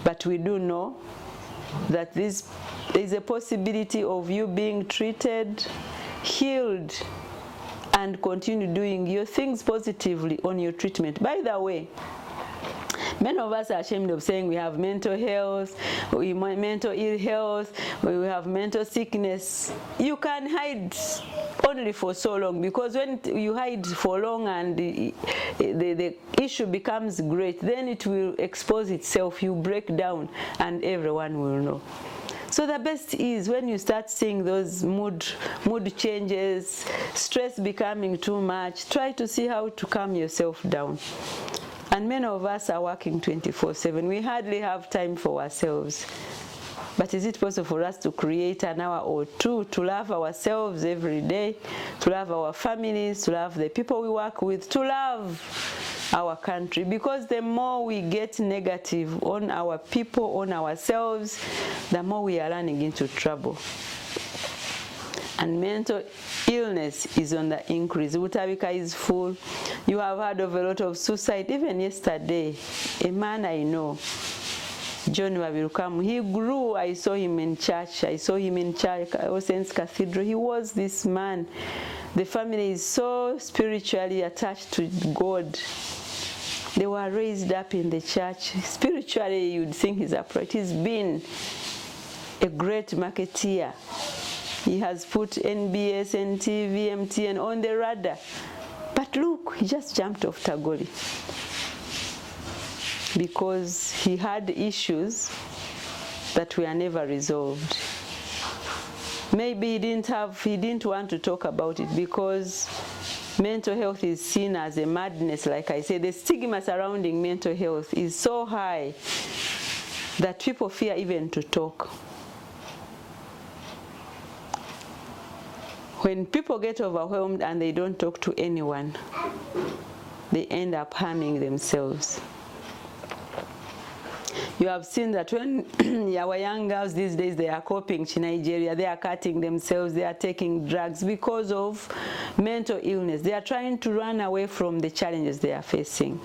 But we do know that there is a possibility of you being treated, healed, and continue doing your things positively on your treatment. By the way, many of us are ashamed of saying we have mental health, mental ill health, we have mental sickness. You can hide only for so long, because when you hide for long and the issue becomes great, then it will expose itself, you break down, and everyone will know. So the best is when you start seeing those mood changes, stress becoming too much, try to see how to calm yourself down. And many of us are working 24/7. We hardly have time for ourselves. But is it possible for us to create an hour or two to love ourselves every day, to love our families, to love the people we work with, to love our country? Because the more we get negative on our people, on ourselves, the more we are running into trouble. And mental illness is on the increase. Butabika is full. You have heard of a lot of suicide. Even yesterday, a man I know, John Wabirukamu, he grew. I saw him in church. Osen's Cathedral. He was this man. The family is so spiritually attached to God. They were raised up in the church. Spiritually, you'd think he's upright. He's been a great marketeer. He has put NBS, NTV, MTN on the radar. But look, he just jumped off Tagoli because he had issues that were never resolved. Maybe he didn't want to talk about it because mental health is seen as a madness. Like I said, the stigma surrounding mental health is so high that people fear even to talk. When people get overwhelmed and they don't talk to anyone, they end up harming themselves. You have seen that when our young girls these days, they are copying to Nigeria, they are cutting themselves, they are taking drugs because of mental illness. They are trying to run away from the challenges they are facing.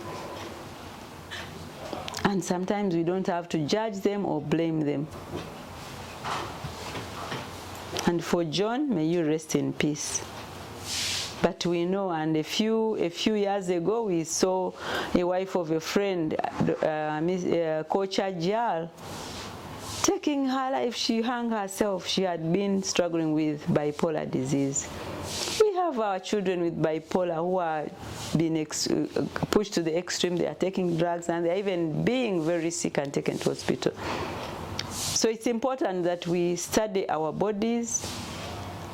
And sometimes we don't have to judge them or blame them. And for John, may you rest in peace. But we know, and a few years ago, we saw a wife of a friend, Coach Ajal, taking her life. She hung herself. She had been struggling with bipolar disease. We have our children with bipolar who are being pushed to the extreme. They are taking drugs, and they're even being very sick and taken to hospital. So it's important that we study our bodies,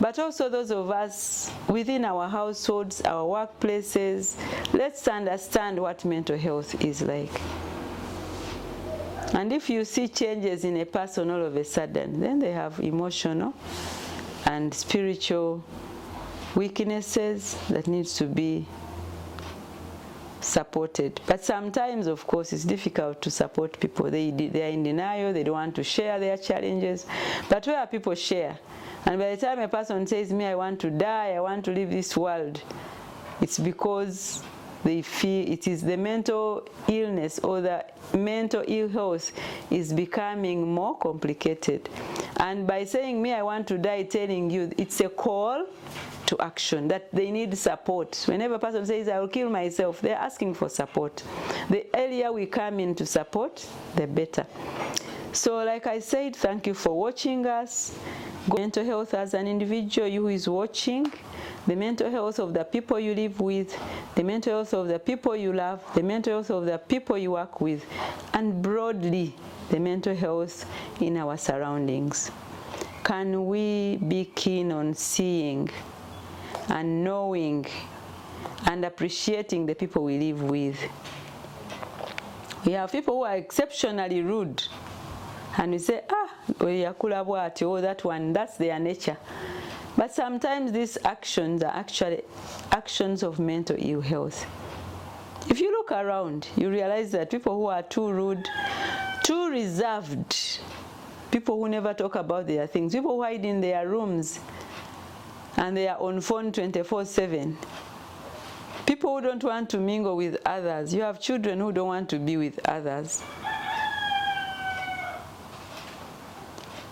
but also those of us within our households, our workplaces, let's understand what mental health is like. And if you see changes in a person all of a sudden, then they have emotional and spiritual weaknesses that needs to be supported. But sometimes, of course, it's difficult to support people. They are in denial, they don't want to share their challenges. But where people share, and by the time a person says, me, I want to die, I want to leave this world, it's because they feel it is the mental illness or the mental ill health is becoming more complicated. And by saying, me, I want to die, telling you, it's a call to action, that they need support. Whenever a person says, I will kill myself, they're asking for support. The earlier we come in to support, the better. So like I said, thank you for watching us. Mental health as an individual, you who is watching, the mental health of the people you live with, the mental health of the people you love, the mental health of the people you work with, and broadly, the mental health in our surroundings. Can we be keen on seeing and knowing and appreciating the people we live with? We have people who are exceptionally rude, and we say, oh, that one, that's their nature. But sometimes these actions are actually actions of mental ill health. If you look around, you realize that people who are too rude, too reserved, people who never talk about their things, people who hide in their rooms and they are on phone 24/7, people who don't want to mingle with others. You have children who don't want to be with others.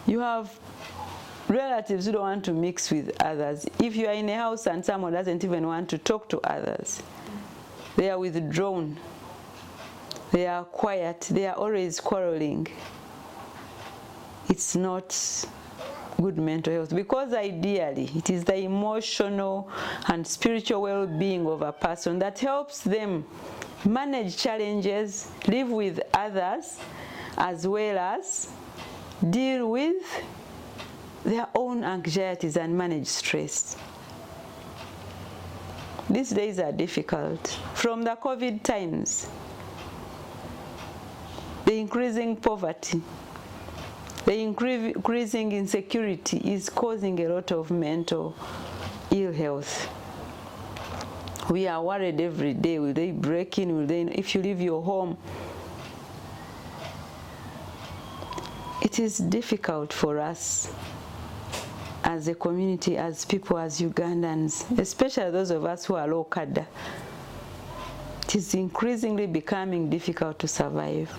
You have relatives who don't want to mix with others. If you are in a house and someone doesn't even want to talk to others, they are withdrawn, they are quiet, they are always quarreling. It's not good mental health, because ideally it is the emotional and spiritual well-being of a person that helps them manage challenges, live with others, as well as deal with their own anxieties and manage stress. These days are difficult. From the COVID times, the increasing poverty, the increasing insecurity is causing a lot of mental ill health. We are worried every day. Will they break in? Will they? If you leave your home, it is difficult for us as a community, as people, as Ugandans, especially those of us who are low cadre. It is increasingly becoming difficult to survive.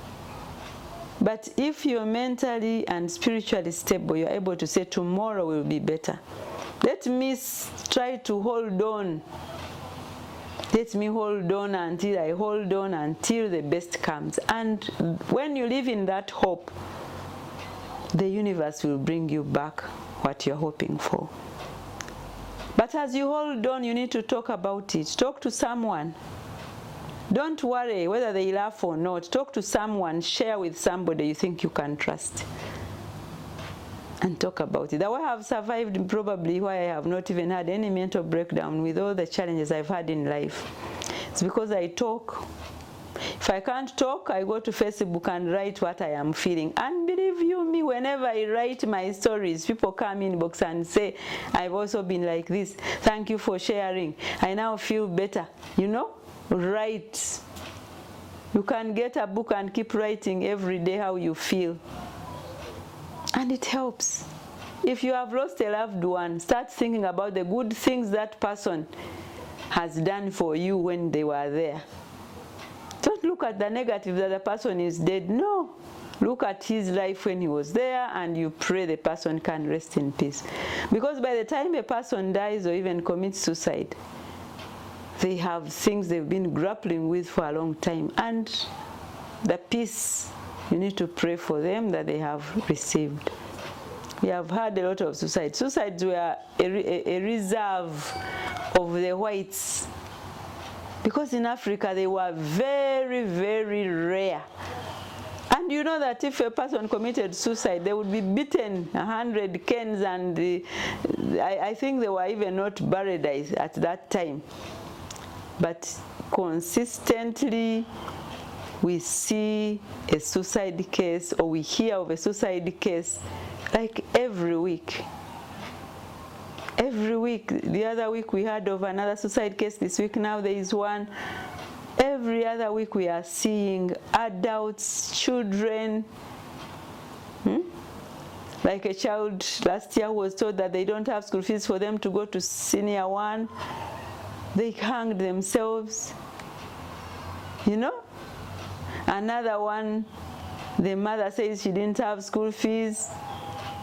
But if you're mentally and spiritually stable, you're able to say tomorrow will be better. Let me try to hold on. Let me hold on until I hold on until the best comes. And when you live in that hope, the universe will bring you back what you're hoping for. But as you hold on, you need to talk about it. Talk to someone. Don't worry whether they laugh or not. Talk to someone, share with somebody you think you can trust, and talk about it. The way I have survived, probably why I have not even had any mental breakdown with all the challenges I've had in life, it's because I talk. If I can't talk, I go to Facebook and write what I am feeling. And believe you me, whenever I write my stories, people come inbox and say, I've also been like this. Thank you for sharing. I now feel better. You know? Write. You can get a book and keep writing every day how you feel. And it helps. If you have lost a loved one, start thinking about the good things that person has done for you when they were there. Don't look at the negative that the person is dead. No. Look at his life when he was there, and you pray the person can rest in peace. Because by the time a person dies or even commits suicide, they have things they've been grappling with for a long time, and the peace, you need to pray for them that they have received. We have had a lot of suicides. Suicides were a reserve of the whites, because in Africa they were very, very rare. And you know that if a person committed suicide, they would be beaten 100 canes, and I think they were even not buried at that time. But consistently, we see a suicide case, or we hear of a suicide case, like every week. Every week. The other week we heard of another suicide case. This week now there is one. Every other week we are seeing adults, children. Like a child last year who was told that they don't have school fees for them to go to senior one. They hanged themselves, you know. Another one, the mother says she didn't have school fees,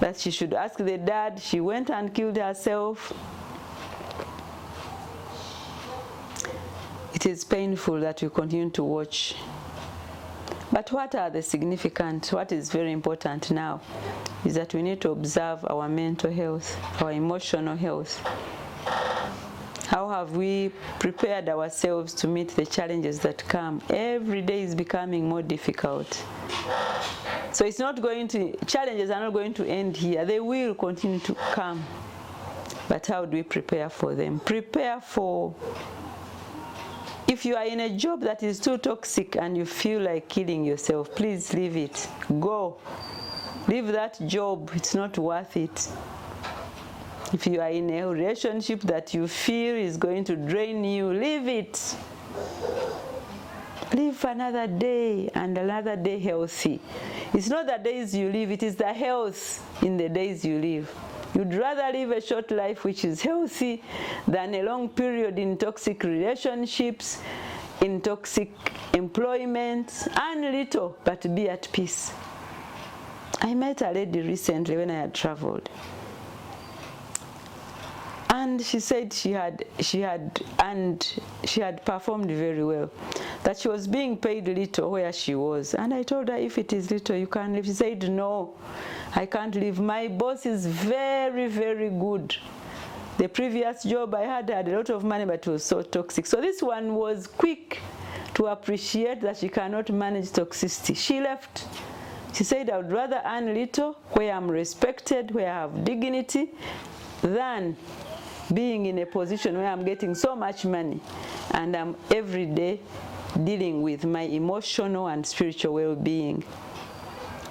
that she should ask the dad. She went and killed herself. It is painful that we continue to watch. But what is very important now is that we need to observe our mental health, our emotional health. How have we prepared ourselves to meet the challenges that come? Every day is becoming more difficult. So challenges are not going to end here. They will continue to come. But how do we prepare for them? Prepare for, if you are in a job that is too toxic and you feel like killing yourself, please leave it. Go. Leave that job. It's not worth it. If you are in a relationship that you feel is going to drain you, leave it. Live another day, and another day healthy. It's not the days you live, it is the health in the days you live. You'd rather live a short life which is healthy than a long period in toxic relationships, in toxic employment, and little, but be at peace. I met a lady recently when I had traveled. And she said she had performed very well, that she was being paid little where she was. And I told her, if it is little, you can leave. She said, no, I can't leave. My boss is very, very good. The previous job I had a lot of money, but it was so toxic. So this one was quick to appreciate that she cannot manage toxicity. She left. She said, I would rather earn little where I'm respected, where I have dignity, than being in a position where I'm getting so much money and I'm every day dealing with my emotional and spiritual well-being.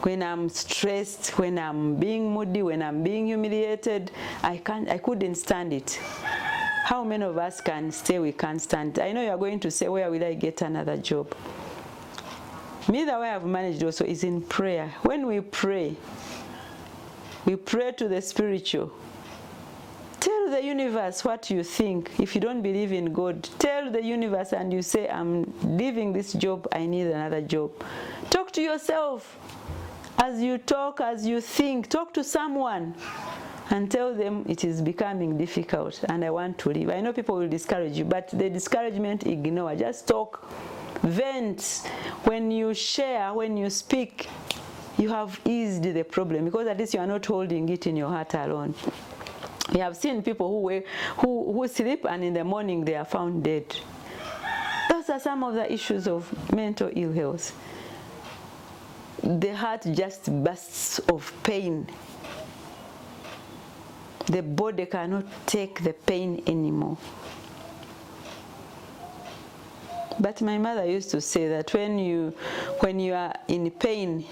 When I'm stressed, when I'm being moody, when I'm being humiliated, I couldn't stand it. How many of us can say we can't stand it? I know you're going to say, where will I get another job? Me, the way I've managed also is in prayer. When we pray to the spiritual. Tell the universe what you think. If you don't believe in God, tell the universe and you say, I'm leaving this job, I need another job. Talk to yourself. As you talk, as you think, talk to someone and tell them it is becoming difficult and I want to leave. I know people will discourage you, but the discouragement, ignore. Just talk, vent. When you share, when you speak, you have eased the problem, because at least you are not holding it in your heart alone. We have seen people who sleep and in the morning they are found dead. Those are some of the issues of mental ill health. The heart just bursts of pain. The body cannot take the pain anymore. But my mother used to say that when you are in pain,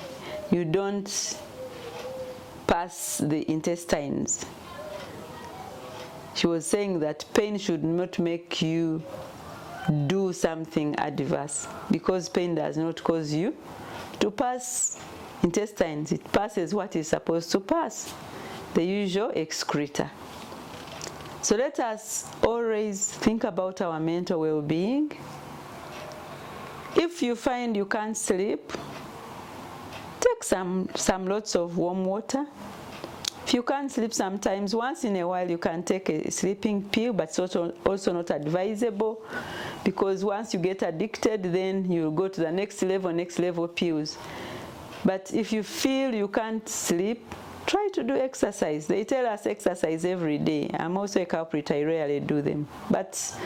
you don't pass the intestines. She was saying that pain should not make you do something adverse, because pain does not cause you to pass intestines. It passes what is supposed to pass, the usual excreta. So let us always think about our mental well-being. If you find you can't sleep, take some lots of warm water. If you can't sleep sometimes, once in a while you can take a sleeping pill, but it's also not advisable, because once you get addicted, then you go to the next level pills. But if you feel you can't sleep, try to do exercise. They tell us exercise every day. I'm also a culprit, I rarely do them. But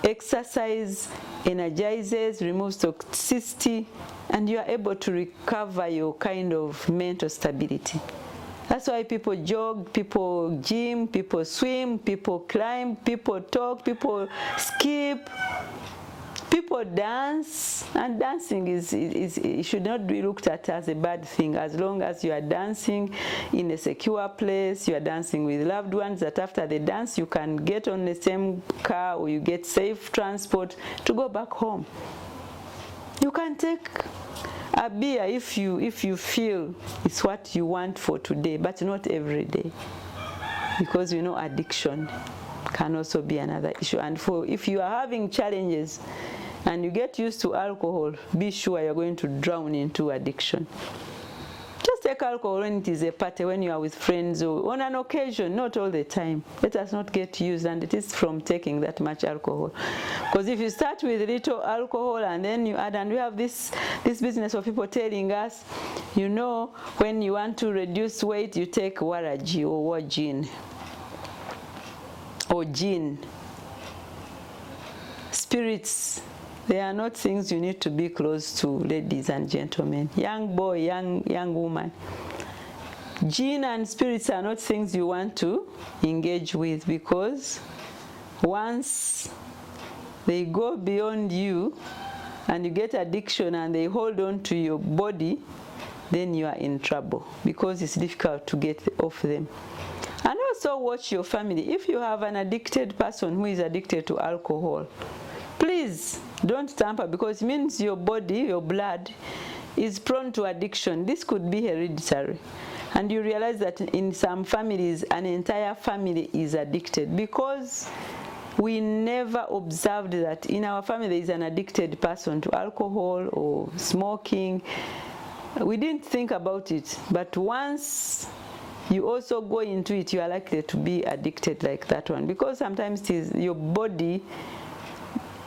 exercise energizes, removes toxicity, and you are able to recover your kind of mental stability. That's why people jog, people gym, people swim, people climb, people talk, people skip, people dance. And dancing it should not be looked at as a bad thing, as long as you are dancing in a secure place, you are dancing with loved ones, that after the dance you can get on the same car or you get safe transport to go back home. You can take a beer if you feel it's what you want for today, but not every day, because you know addiction can also be another issue. And if you are having challenges and you get used to alcohol, be sure you're going to drown into addiction. Just take alcohol when it is a party, when you are with friends, or on an occasion, not all the time. Let us not get used, and it is from taking that much alcohol. Because if you start with little alcohol and then you add, and we have this business of people telling us, you know, when you want to reduce weight, you take waraji or wajin or gin. Spirits, they are not things you need to be close to, ladies and gentlemen. Young boy, young woman. Gin and spirits are not things you want to engage with, because once they go beyond you and you get addiction and they hold on to your body, then you are in trouble, because it's difficult to get off them. And also watch your family. If you have an addicted person who is addicted to alcohol, please don't tamper, because it means your body, your blood, is prone to addiction. This could be hereditary. And you realize that in some families, an entire family is addicted, because we never observed that in our family there is an addicted person to alcohol or smoking. we didn't think about it, but once you also go into it, you are likely to be addicted like that one, because sometimes it is your body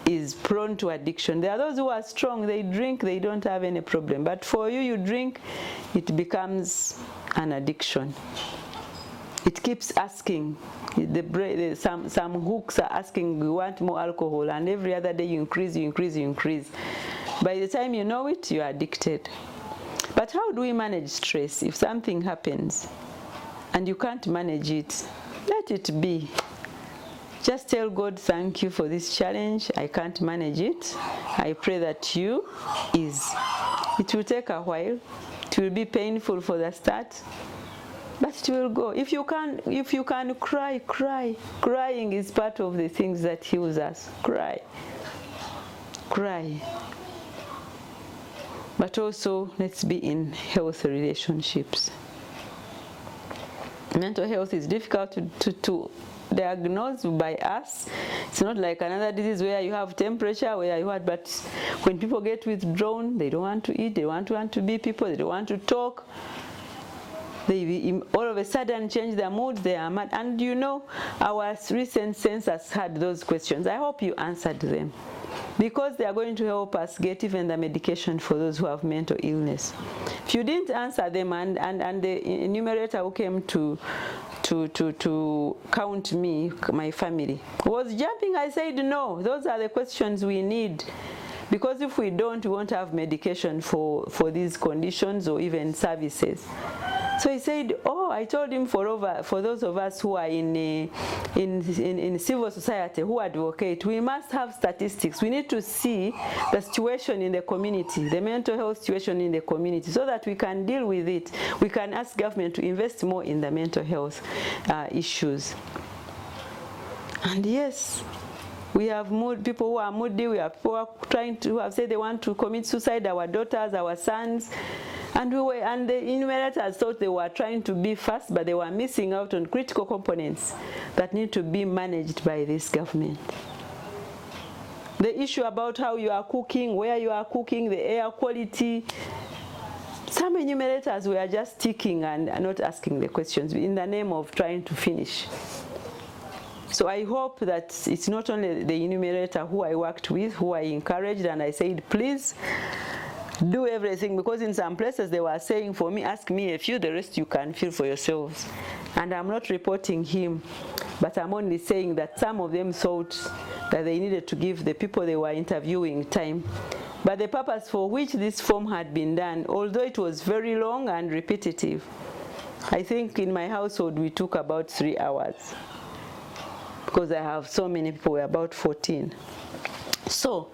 is prone to addiction. There are those who are strong, they drink, they don't have any problem, but for you, you drink, it becomes an addiction. It keeps asking. Some hooks are asking, we want more alcohol, and every other day you increase, you increase, you increase. By the time you know it, you are addicted. But how do we manage stress? If something happens and you can't manage it, let it be. Just tell God, thank you for this challenge. I can't manage it. I pray that you ease. It will take a while. It will be painful for the start, but it will go. If you can cry, cry. Crying is part of the things that heals us. Cry. Cry. But also, let's be in healthy relationships. Mental health is difficult to diagnose by us. It's not like another disease where you have temperature, where you have, but when people get withdrawn, they don't want to eat, they want to be people, they don't want to talk. They all of a sudden change their mood, they are mad. And you know, our recent census had those questions. I hope you answered them, because they are going to help us get even the medication for those who have mental illness. If you didn't answer them, and the enumerator who came to count me, my family, was jumping, I said no, those are the questions we need. Because if we don't, we won't have medication for these conditions or even services. So he said, oh, I told him for those of us who are in civil society, who advocate, we must have statistics. We need to see the situation in the community, the mental health situation in the community, so that we can deal with it. We can ask government to invest more in the mental health issues. And yes, we have people who are moody, we have people who have said they want to commit suicide, our daughters, our sons. And the enumerators thought they were trying to be fast, but they were missing out on critical components that need to be managed by this government. The issue about how you are cooking, where you are cooking, the air quality. Some enumerators were just ticking and not asking the questions in the name of trying to finish. So I hope that it's not only the enumerator who I worked with, who I encouraged, and I said, please, do everything, because in some places they were saying, for me, ask me a few, the rest you can feel for yourselves. And I'm not reporting him, but I'm only saying that some of them thought that they needed to give the people they were interviewing time. But the purpose for which this form had been done, although it was very long and repetitive, I think in my household we took about 3 hours, because I have so many people, we're about 14. So,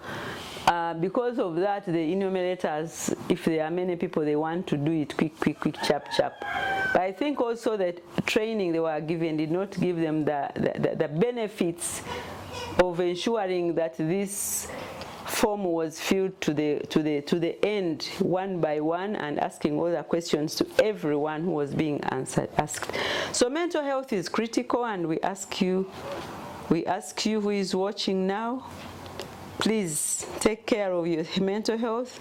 because of that, the enumerators, if there are many people, they want to do it quick, chap. But I think also that training they were given did not give them the benefits of ensuring that this form was filled to the end, one by one, and asking all the questions to everyone who was being asked. So mental health is critical, and we ask you who is watching now, please take care of your mental health.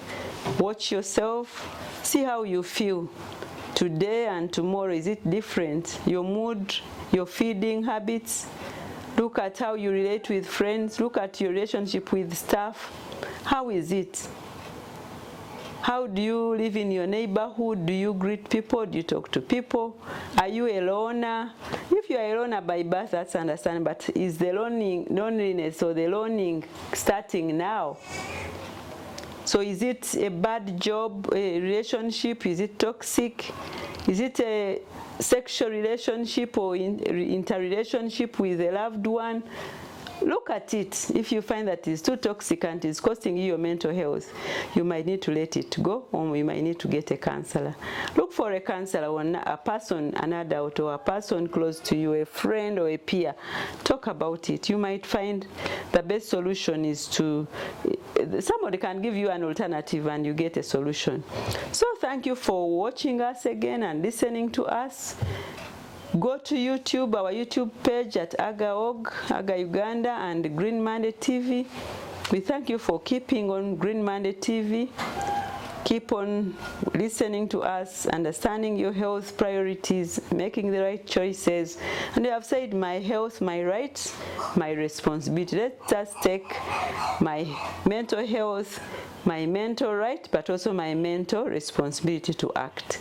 Watch yourself. See how you feel today and tomorrow. Is it different? Your mood, your feeding habits. Look at how you relate with friends. Look at your relationship with staff. How is it? How do you live in your neighborhood? Do you greet people? Do you talk to people? Are you a loner? If you are a loner by birth, that's understandable, but is the loneliness or the loaning starting now? So is it a bad job, a relationship? Is it toxic? Is it a sexual relationship or interrelationship with a loved one? Look at it. If you find that it's too toxic and it's costing you your mental health, you might need to let it go, or you might need to get a counselor. Look for a counselor, or a person, an adult, or a person close to you, a friend or a peer. Talk about it. You might find the best solution is somebody can give you an alternative and you get a solution. So thank you for watching us again and listening to us. Go to YouTube, our YouTube page at AGA.org, AGA Uganda, and Green Monday TV. We thank you for keeping on Green Monday TV. keep on listening to us, understanding your health priorities, making the right choices. And you have said, my health, my rights, my responsibility. Let us take my mental health, my mental right, but also my mental responsibility to act.